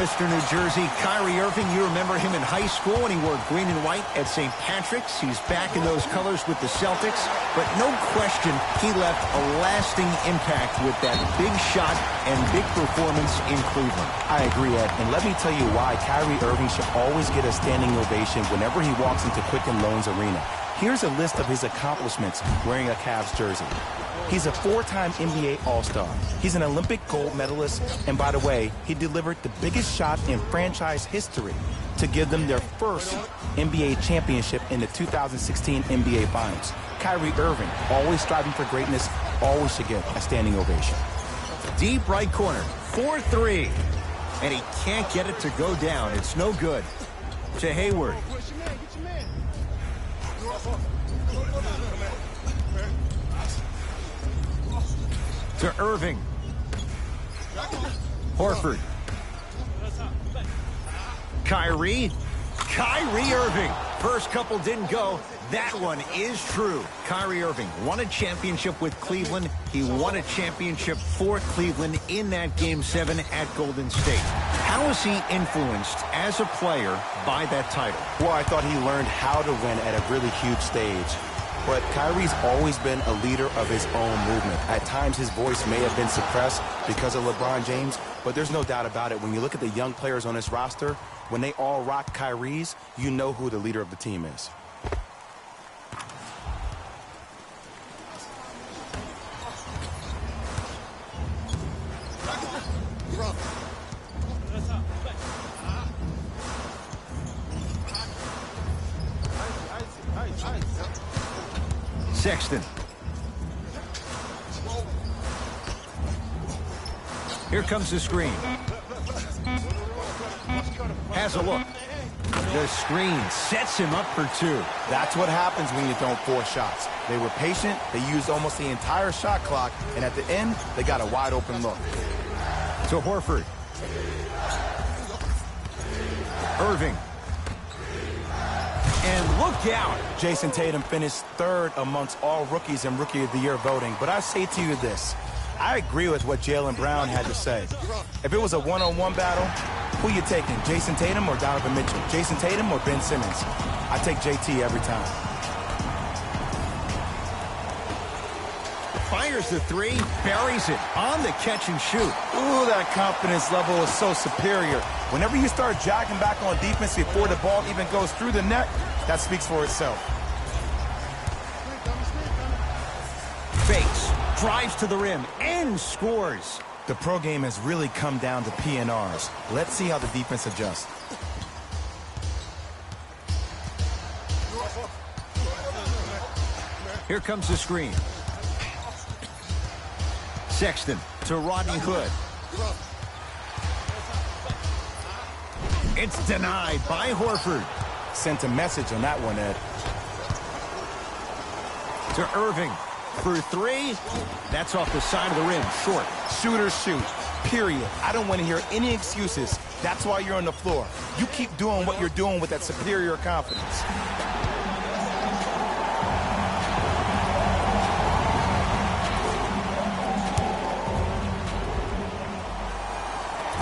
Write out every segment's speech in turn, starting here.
Mr. New Jersey. Kyrie Irving, you remember him in high school when he wore green and white at St. Patrick's. He's back in those colors with the Celtics. But no question, he left a lasting impact with that big shot and big performance in Cleveland. I agree, Ed. And let me tell you why Kyrie Irving should always get a standing ovation whenever he walks into Quicken Loans Arena. Here's a list of his accomplishments wearing a Cavs jersey. He's a four-time NBA All-Star. He's an Olympic gold medalist. And by the way, he delivered the biggest shot in franchise history to give them their first NBA championship in the 2016 NBA Finals. Kyrie Irving, always striving for greatness, always should get a standing ovation. Deep right corner, 4-3. And he can't get it to go down. It's no good. To Hayward. To Irving. Horford. Kyrie Irving. First couple didn't go. That one is true. Kyrie Irving won a championship with Cleveland. He won a championship for Cleveland in that Game 7 at Golden State. How is he influenced as a player by that title? Well, I thought he learned how to win at a really huge stage. But Kyrie's always been a leader of his own movement. At times, his voice may have been suppressed because of LeBron James, but there's no doubt about it. When you look at the young players on this roster, when they all rock Kyrie's, you know who the leader of the team is. Sexton. Here comes the screen. Has a look. The screen sets him up for two. That's what happens when you don't force shots. They were patient, they used almost the entire shot clock, and at the end, they got a wide open look. To Horford. Irving. And look out. Jason Tatum finished third amongst all rookies in Rookie of the Year voting. But I say to you this, I agree with what Jaylen Brown had to say. If it was a one-on-one battle, who you taking, Jason Tatum or Donovan Mitchell? Jason Tatum or Ben Simmons? I take JT every time. Fires the three, buries it on the catch and shoot. Ooh, that confidence level is so superior. Whenever you start jogging back on defense before the ball even goes through the net, that speaks for itself. Fakes, drives to the rim, and scores. The pro game has really come down to PNRs. Let's see how the defense adjusts. Here comes the screen. Sexton to Rodney Hood. It's denied by Horford. Sent a message on that one, Ed. To Irving for three. That's off the side of the rim, short. Shooters shoot, period. I don't want to hear any excuses. That's why you're on the floor. You keep doing what you're doing with that superior confidence.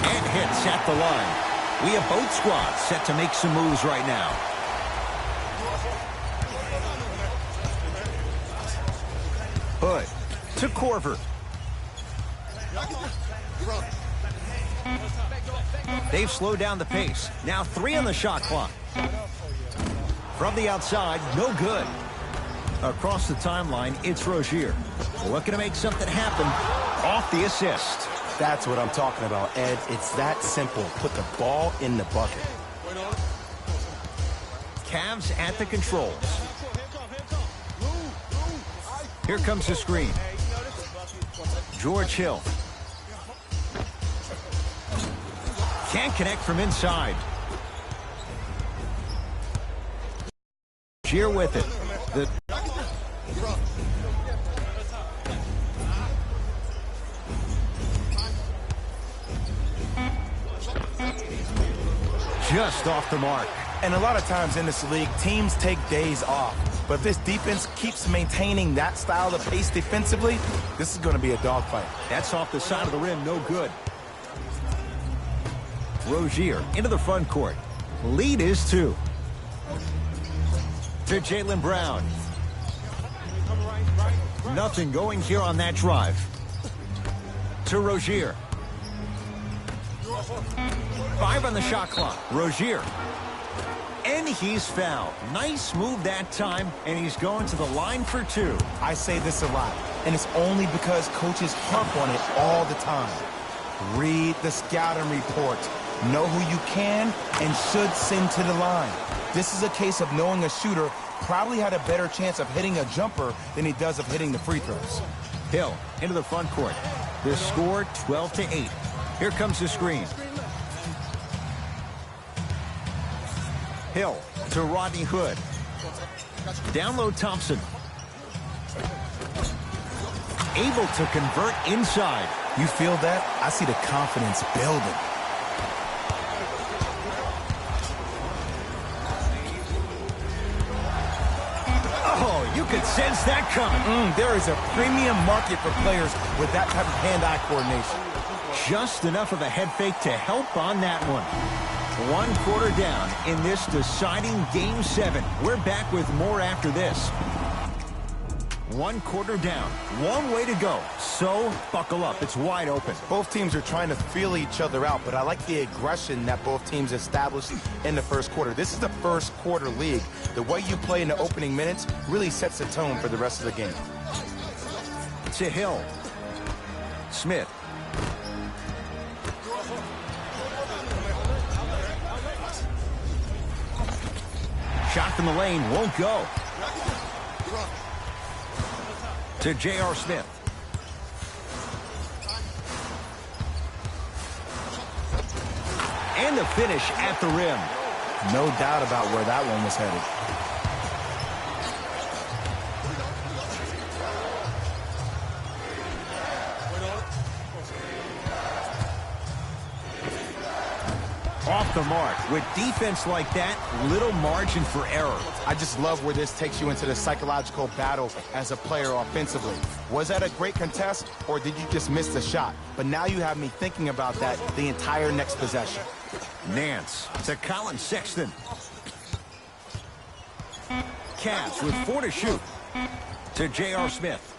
And hits at the line. We have both squads set to make some moves right now. Hood to Korver. They've slowed down the pace. Now 3 on the shot clock. From the outside, no good. Across the timeline, it's Rozier. Looking to make something happen off the assist. That's what I'm talking about, Ed. It's that simple. Put the ball in the bucket. Cavs at the controls. Here comes the screen. George Hill. Can't connect from inside. Shear with it. Just off the mark. And a lot of times in this league, teams take days off. But if this defense keeps maintaining that style of pace defensively, this is going to be a dogfight. That's off the side of the rim, no good. Rozier into the front court. Lead is 2. To Jaylen Brown. Nothing going here on that drive. To Rozier. 5 on the shot clock. Rozier. And he's fouled. Nice move that time, and he's going to the line for 2. I say this a lot, and it's only because coaches harp on it all the time. Read the scouting report. Know who you can and should send to the line. This is a case of knowing a shooter probably had a better chance of hitting a jumper than he does of hitting the free throws. Hill into the front court. The score 12-8. Here comes the screen. Hill to Rodney Hood. Down low Thompson. Able to convert inside. You feel that? I see the confidence building. Oh, you could sense that coming. There is a premium market for players with that type of hand-eye coordination. Just enough of a head fake to help on that one. 1 quarter down in this deciding Game 7. We're back with more after this. 1 quarter down. One way to go. So, buckle up. It's wide open. Both teams are trying to feel each other out, but I like the aggression that both teams established in the first quarter. This is the first quarter league. The way you play in the opening minutes really sets the tone for the rest of the game. To Hill. Smith. Shot from the lane won't go. To J.R. Smith. And the finish at the rim. No doubt about where that one was headed. Off the mark. With defense like that, little margin for error. I just love where this takes you into the psychological battle as a player offensively. Was that a great contest, or did you just miss the shot? But now you have me thinking about that the entire next possession. Nance to Colin Sexton. Cavs with 4 to shoot. To J.R. Smith.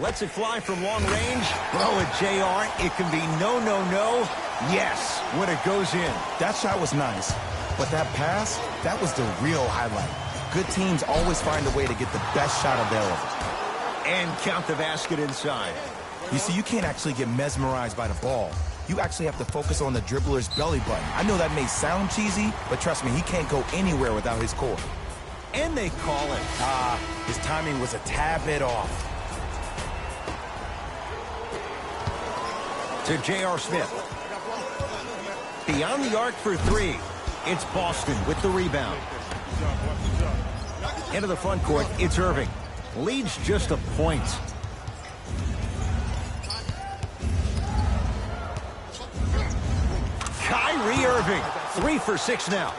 Lets it fly from long range. Throw it, J.R. It can be no, no, no. Yes, when it goes in. That shot was nice, but that pass, that was the real highlight. Good teams always find a way to get the best shot available. And count the basket inside. You see, you can't actually get mesmerized by the ball. You actually have to focus on the dribbler's belly button. I know that may sound cheesy, but trust me, he can't go anywhere without his core. And they call it. His timing was a tad bit off. To J.R. Smith. Beyond the arc for 3. It's Boston with the rebound. Into the front court, it's Irving. Leads just a point. Kyrie Irving, 3 for 6 now.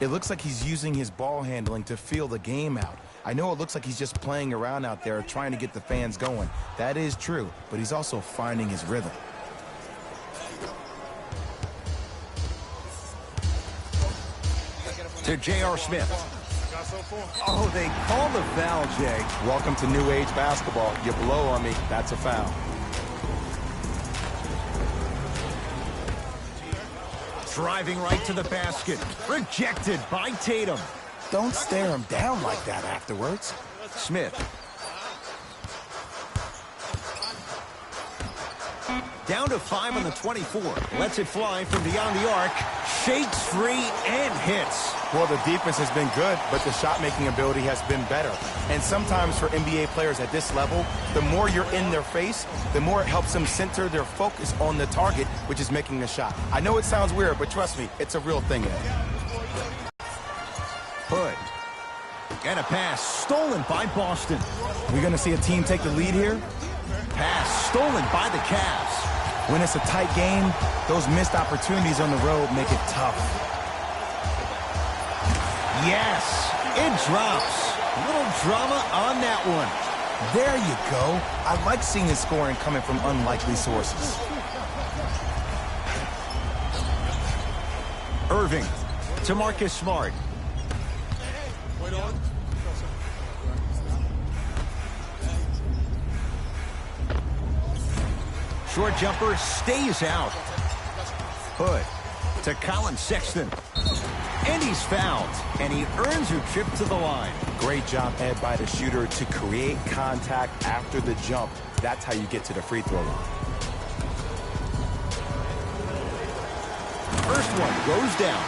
It looks like he's using his ball handling to feel the game out. I know it looks like he's just playing around out there trying to get the fans going. That is true, but he's also finding his rhythm. To J.R. Smith. Oh, they call the foul, Jay. Welcome to new age basketball. You blow on me, that's a foul. Driving right to the basket. Rejected by Tatum. Don't stare him down like that afterwards. Smith. Down to 5 on the 24. Lets it fly from beyond the arc. Shakes free and hits. Well, the defense has been good, but the shot-making ability has been better. And sometimes for NBA players at this level, the more you're in their face, the more it helps them center their focus on the target, which is making a shot. I know it sounds weird, but trust me, it's a real thing, Ed. Hood. And a pass stolen by Boston. We're going to see a team take the lead here. Pass stolen by the Cavs. When it's a tight game, those missed opportunities on the road make it tough. Yes, it drops. A little drama on that one. There you go. I like seeing the scoring coming from unlikely sources. Irving to Marcus Smart. Short jumper stays out. Hood to Colin Sexton. And he's fouled. And he earns a trip to the line. Great job, Ed, by the shooter to create contact after the jump. That's how you get to the free throw line. First one goes down.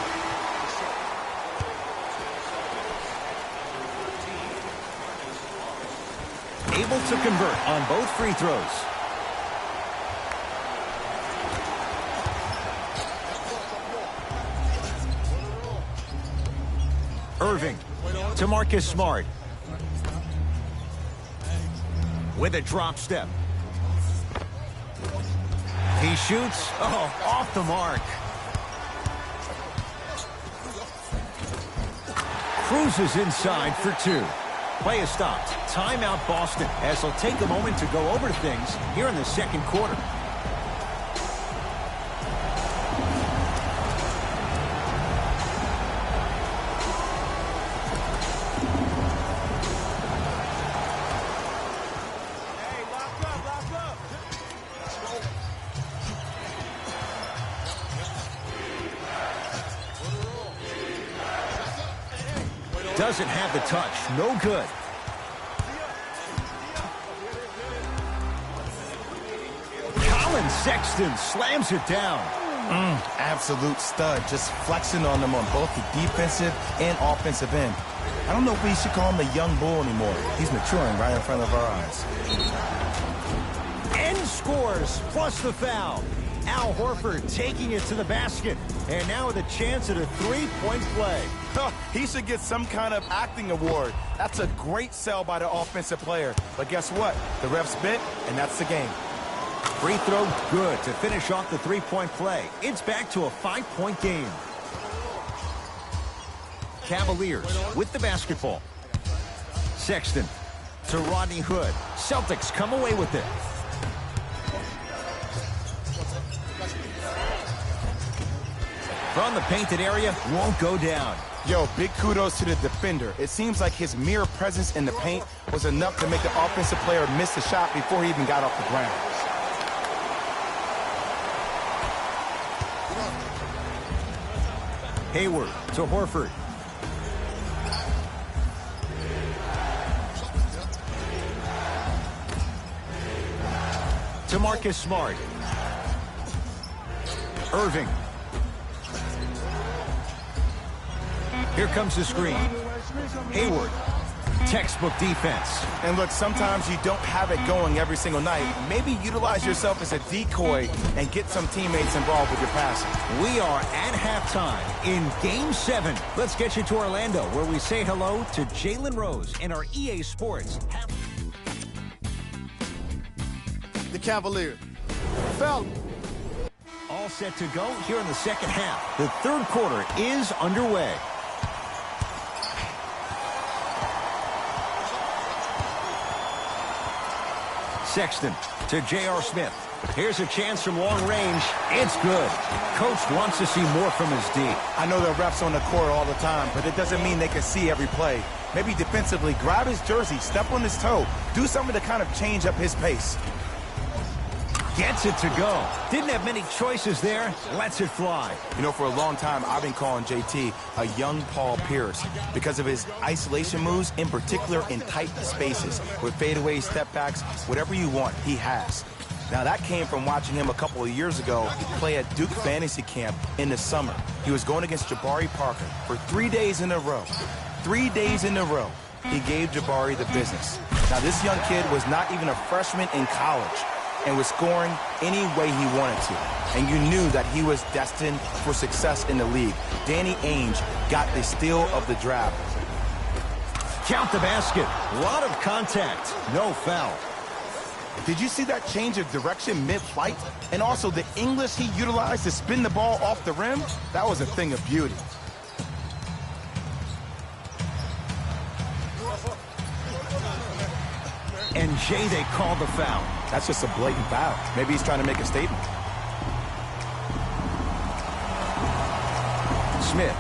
Able to convert on both free throws. Irving to Marcus Smart. With a drop step. He shoots. Oh, off the mark. Cruises inside for two. Play is stopped. Timeout Boston, as they'll take a moment to go over things here in the second quarter. Doesn't have the touch. No good. Colin Sexton slams it down. Absolute stud. Just flexing on them on both the defensive and offensive end. I don't know if we should call him a young bull anymore. He's maturing right in front of our eyes. And scores, plus the foul. Al Horford taking it to the basket. And now with a chance at a three-point play. He should get some kind of acting award. That's a great sell by the offensive player. But guess what? The refs bit, and that's the game. Free throw good to finish off the three-point play. It's back to a 5-point game. Cavaliers with the basketball. Sexton to Rodney Hood. Celtics come away with it. From the painted area, won't go down. Yo, big kudos to the defender. It seems like his mere presence in the paint was enough to make the offensive player miss the shot before he even got off the ground. Hayward to Horford. To Marcus Smart. Irving. Here comes the screen. Hayward. Textbook defense. And look, sometimes you don't have it going every single night. Maybe utilize yourself as a decoy and get some teammates involved with your passing. We are at halftime in Game 7. Let's get you to Orlando, where we say hello to Jalen Rose in our EA Sports. The Cavaliers. Felt. All set to go here in the second half. The third quarter is underway. Sexton to J.R. Smith. Here's a chance from long range. It's good. Coach wants to see more from his D. I know the refs on the court all the time, but it doesn't mean they can see every play. Maybe defensively, grab his jersey, step on his toe, do something to kind of change up his pace. Gets it to go. Didn't have many choices there. Lets it fly. You know, for a long time, I've been calling JT a young Paul Pierce because of his isolation moves, in particular in tight spaces. With fadeaways, step backs, whatever you want, he has. Now, that came from watching him a couple of years ago play at Duke Fantasy Camp in the summer. He was going against Jabari Parker for 3 days in a row. 3 days in a row, he gave Jabari the business. Now, this young kid was not even a freshman in college and was scoring any way he wanted to. And you knew that he was destined for success in the league. Danny Ainge got the steal of the draft. Count the basket. A lot of contact. No foul. Did you see that change of direction mid-flight? And also the English he utilized to spin the ball off the rim? That was a thing of beauty. And Jay, they called the foul. That's just a blatant foul. Maybe he's trying to make a statement. Smith.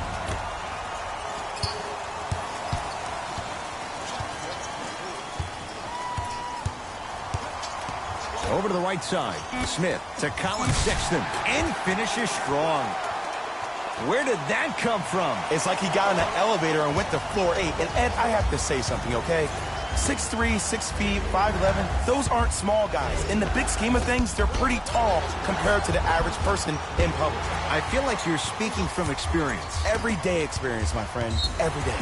Over to the right side. Smith to Colin Sexton. And finishes strong. Where did that come from? It's like he got in an elevator and went to floor 8. And Ed, I have to say something, okay? 6'3", 6 feet, 5'11", those aren't small guys. In the big scheme of things, they're pretty tall compared to the average person in public. I feel like you're speaking from experience. Everyday experience, my friend. Every day.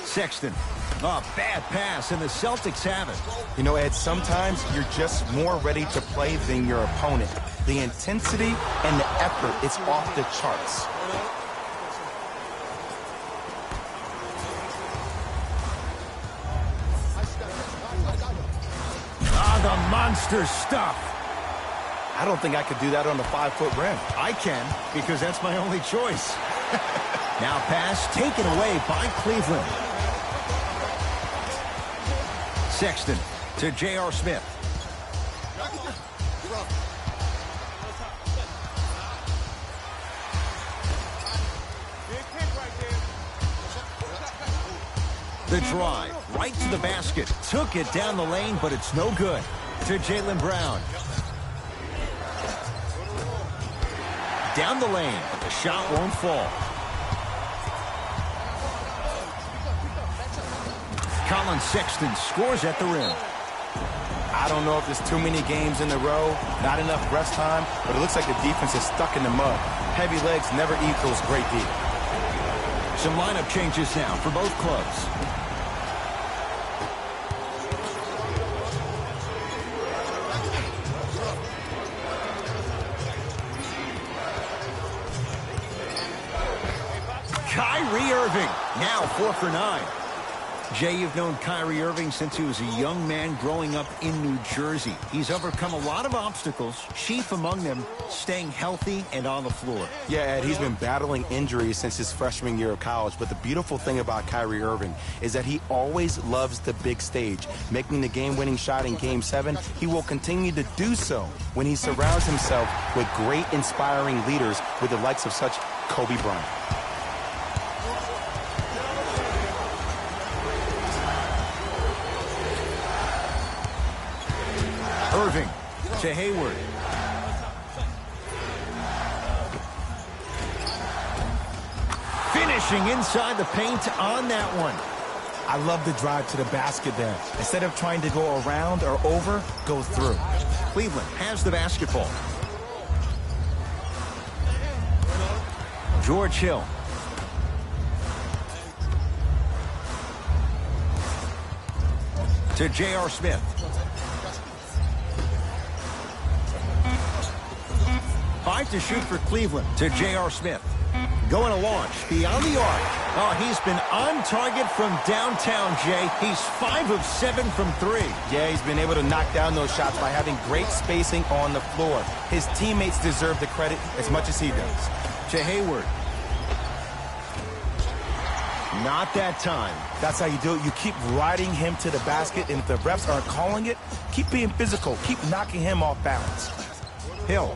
Sexton. Oh, bad pass, and the Celtics have it. You know, Ed, sometimes you're just more ready to play than your opponent. The intensity and the effort is off the charts. Ah, the monster stuff. I don't think I could do that on the 5-foot rim. I can, because that's my only choice. Now pass taken away by Cleveland. Sexton to J.R. Smith. The drive, right to the basket. Took it down the lane, but it's no good. To Jaylen Brown. Down the lane, but the shot won't fall. Colin Sexton scores at the rim. I don't know if there's too many games in a row, not enough rest time, but it looks like the defense is stuck in the mud. Heavy legs never equals great D. Some lineup changes now for both clubs. Kyrie Irving, now 4 for 9. Jay, you've known Kyrie Irving since he was a young man growing up in New Jersey. He's overcome a lot of obstacles, chief among them staying healthy and on the floor. Yeah, Ed, he's been battling injuries since his freshman year of college, but the beautiful thing about Kyrie Irving is that he always loves the big stage. Making the game-winning shot in Game 7, he will continue to do so when he surrounds himself with great, inspiring leaders with the likes of such Kobe Bryant. Irving to Hayward. Finishing inside the paint on that one. I love the drive to the basket there. Instead of trying to go around or over, go through. Cleveland has the basketball. George Hill. To J.R. Smith. 5 to shoot for Cleveland. To J.R. Smith. Going to launch beyond the arc. Oh, he's been on target from downtown, Jay. He's 5 of 7 from 3. Yeah, he's been able to knock down those shots by having great spacing on the floor. His teammates deserve the credit as much as he does. To Hayward. Not that time. That's how you do it. You keep riding him to the basket, and if the refs aren't calling it, keep being physical. Keep knocking him off balance. Hill.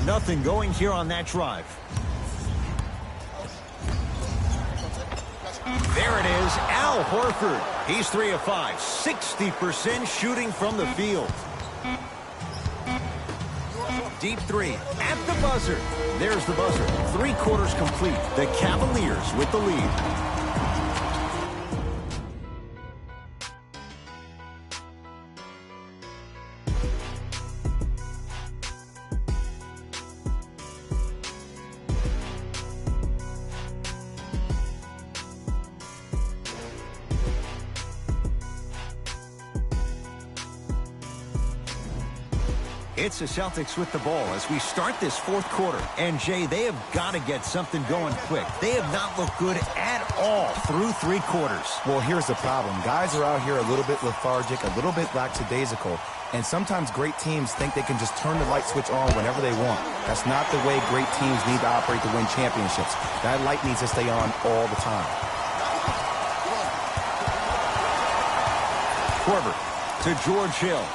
Nothing going here on that drive. There it is, Al Horford. He's 3 of 5, 60% shooting from the field. Deep 3 at the buzzer. There's the buzzer. 3 quarters complete. The Cavaliers with the lead. It's the Celtics with the ball as we start this 4th quarter. And, Jay, they have got to get something going quick. They have not looked good at all through 3 quarters. Well, here's the problem. Guys are out here a little bit lethargic, a little bit lackadaisical, and sometimes great teams think they can just turn the light switch on whenever they want. That's not the way great teams need to operate to win championships. That light needs to stay on all the time. Korver to George Hill.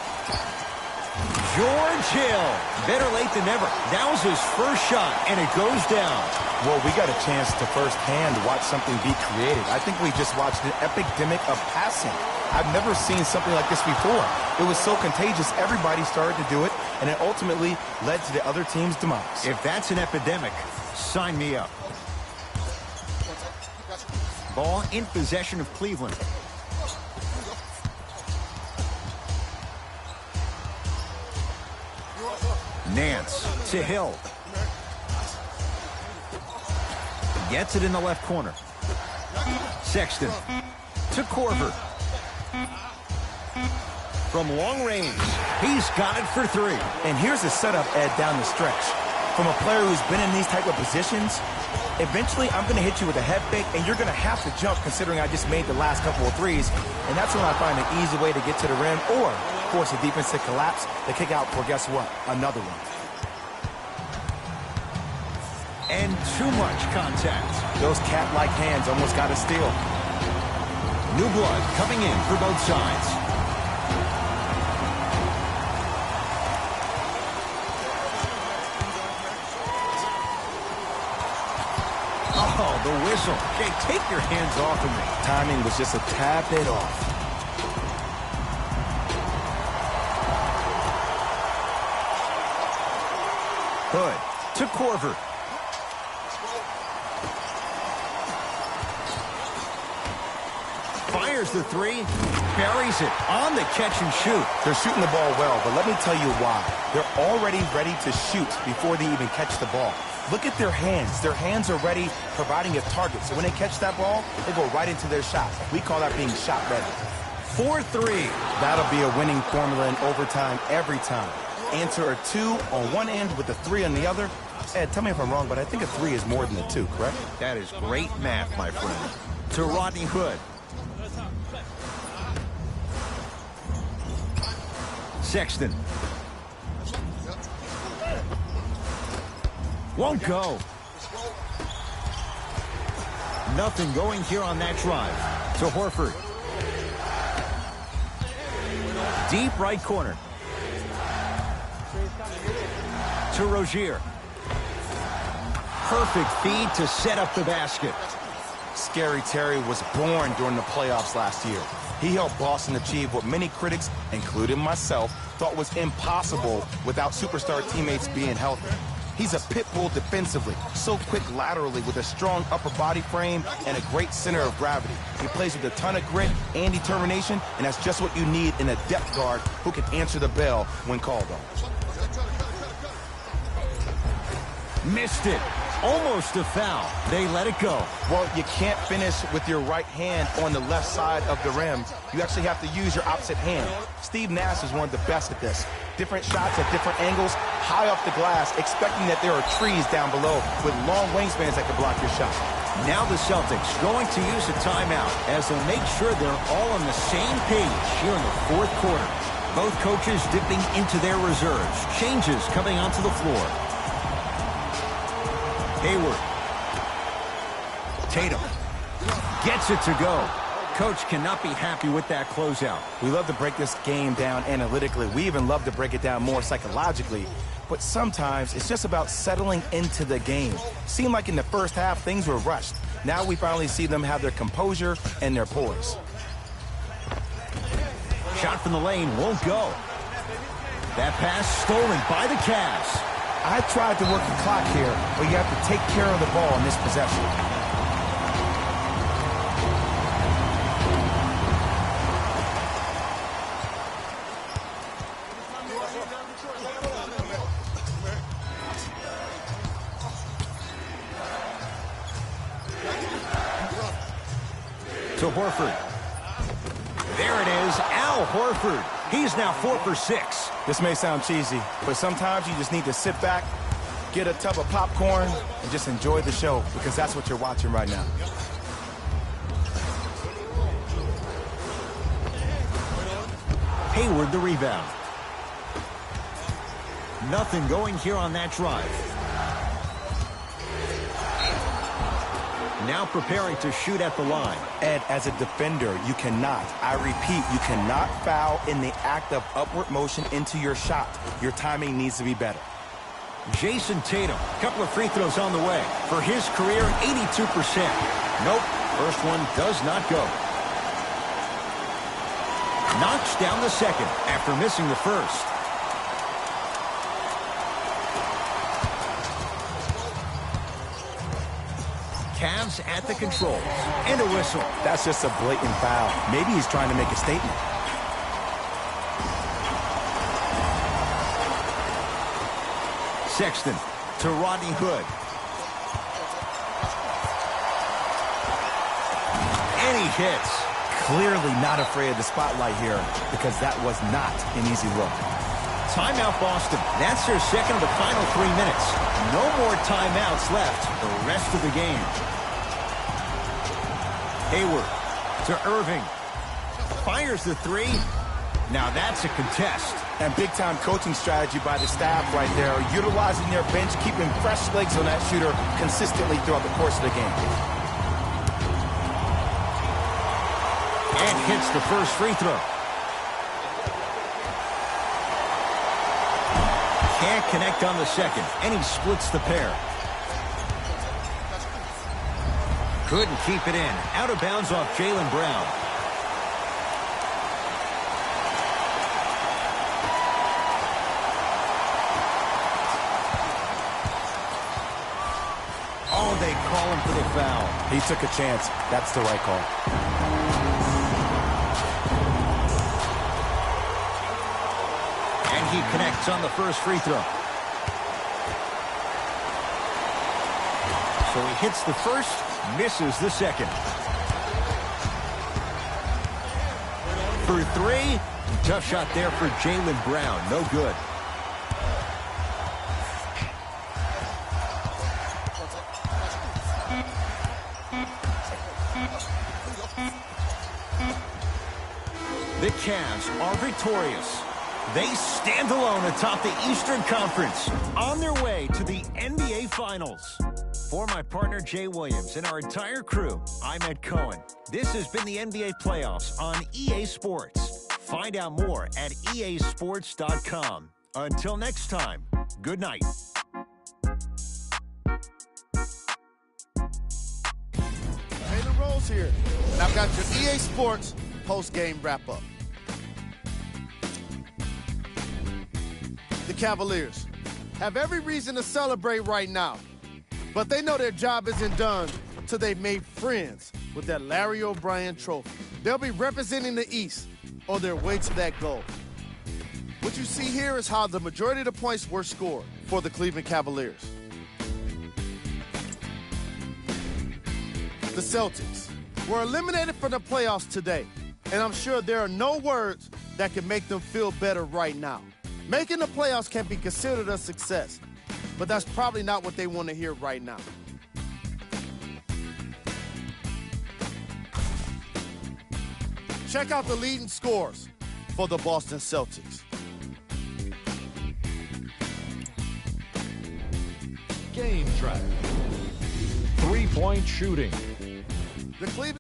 George Hill, better late than never. That was his first shot, and it goes down. Well, we got a chance to firsthand watch something be created. I think we just watched an epidemic of passing. I've never seen something like this before. It was so contagious, everybody started to do it, and it ultimately led to the other team's demise. If that's an epidemic, sign me up. Ball in possession of Cleveland. Nance to Hill. Gets it in the left corner. Sexton to Korver. From long range, he's got it for 3. And here's the setup, Ed, down the stretch. From a player who's been in these type of positions, eventually I'm going to hit you with a head fake, and you're going to have to jump considering I just made the last couple of threes. And that's when I find an easy way to get to the rim or force the defense to collapse to kick out for, guess what, another one. And too much contact. Those cat-like hands almost got a steal. New blood coming in for both sides. Oh, the whistle. Okay, take your hands off of me. Timing was just a tad bit off. Hood to Korver. Fires the 3, buries it on the catch and shoot. They're shooting the ball well, but let me tell you why. They're already ready to shoot before they even catch the ball. Look at their hands. Their hands are ready, providing a target. So when they catch that ball, they go right into their shot. We call that being shot ready. 4-3. That'll be a winning formula in overtime every time. Answer a 2 on one end with a 3 on the other. Ed, tell me if I'm wrong, but I think a 3 is more than a 2, correct? That is great math, my friend. To Rodney Hood. Sexton. Won't go. Nothing going here on that drive. To Horford. Deep right corner. To Rozier. Perfect feed to set up the basket. Scary Terry was born during the playoffs last year. He helped Boston achieve what many critics, including myself, thought was impossible without superstar teammates being healthy. He's a pit bull defensively, so quick laterally with a strong upper body frame and a great center of gravity. He plays with a ton of grit and determination, and that's just what you need in a depth guard who can answer the bell when called on. Missed it. Almost a foul. They let it go. Well, you can't finish with your right hand on the left side of the rim. You actually have to use your opposite hand. Steve Nash is one of the best at this. Different shots at different angles, high off the glass, expecting that there are trees down below with long wingspans that can block your shot. Now the Celtics going to use a timeout as they make sure they're all on the same page here in the 4th quarter. Both coaches dipping into their reserves. Changes coming onto the floor. Hayward. Tatum gets it to go. Coach cannot be happy with that closeout. We love to break this game down analytically. We even love to break it down more psychologically. But sometimes it's just about settling into the game. Seemed like in the first half, things were rushed. Now we finally see them have their composure and their poise. Shot from the lane won't go. That pass stolen by the Cavs. I tried to work the clock here, but you have to take care of the ball in this possession. To Horford. There it is, Al Horford. He's now 4 for 6. This may sound cheesy, but sometimes you just need to sit back, get a tub of popcorn, and just enjoy the show, because that's what you're watching right now. Hayward the rebound. Nothing going here on that drive. Now preparing to shoot at the line. Ed, as a defender, you cannot, I repeat, you cannot foul in the act of upward motion into your shot. Your timing needs to be better. Jason Tatum, couple of free throws on the way. For his career, 82%. Nope, first one does not go. Knocks down the second after missing the first. Cavs at the controls. And a whistle. That's just a blatant foul. Maybe he's trying to make a statement. Sexton to Rodney Hood. And he hits. Clearly not afraid of the spotlight here because that was not an easy look. Timeout Boston. That's their second of the final 3 minutes. No more timeouts left the rest of the game. Hayward to Irving. Fires the three. Now that's a contest. And big-time coaching strategy by the staff right there, utilizing their bench, keeping fresh legs on that shooter consistently throughout the course of the game. And hits the first free throw. Can't connect on the second, and he splits the pair. Couldn't keep it in. Out of bounds off Jaylen Brown. Oh, they call him for the foul. He took a chance. That's the right call. And he connects on the first free throw. So he hits the first, misses the second. For three, tough shot there for Jaylen Brown. No good. The Cavs are victorious. They stand alone atop the Eastern Conference on their way to the NBA Finals. For my partner, Jay Williams, and our entire crew, I'm Ed Cohen. This has been the NBA Playoffs on EA Sports. Find out more at easports.com. Until next time, good night. Taylor Rose here, and I've got your EA Sports post-game wrap-up. The Cavaliers have every reason to celebrate right now, but they know their job isn't done till they've made friends with that Larry O'Brien trophy. They'll be representing the East on their way to that goal. What you see here is how the majority of the points were scored for the Cleveland Cavaliers. The Celtics were eliminated from the playoffs today, and I'm sure there are no words that can make them feel better right now. Making the playoffs can be considered a success, but that's probably not what they want to hear right now. Check out the leading scores for the Boston Celtics. Game track. 3-point shooting. The Cleveland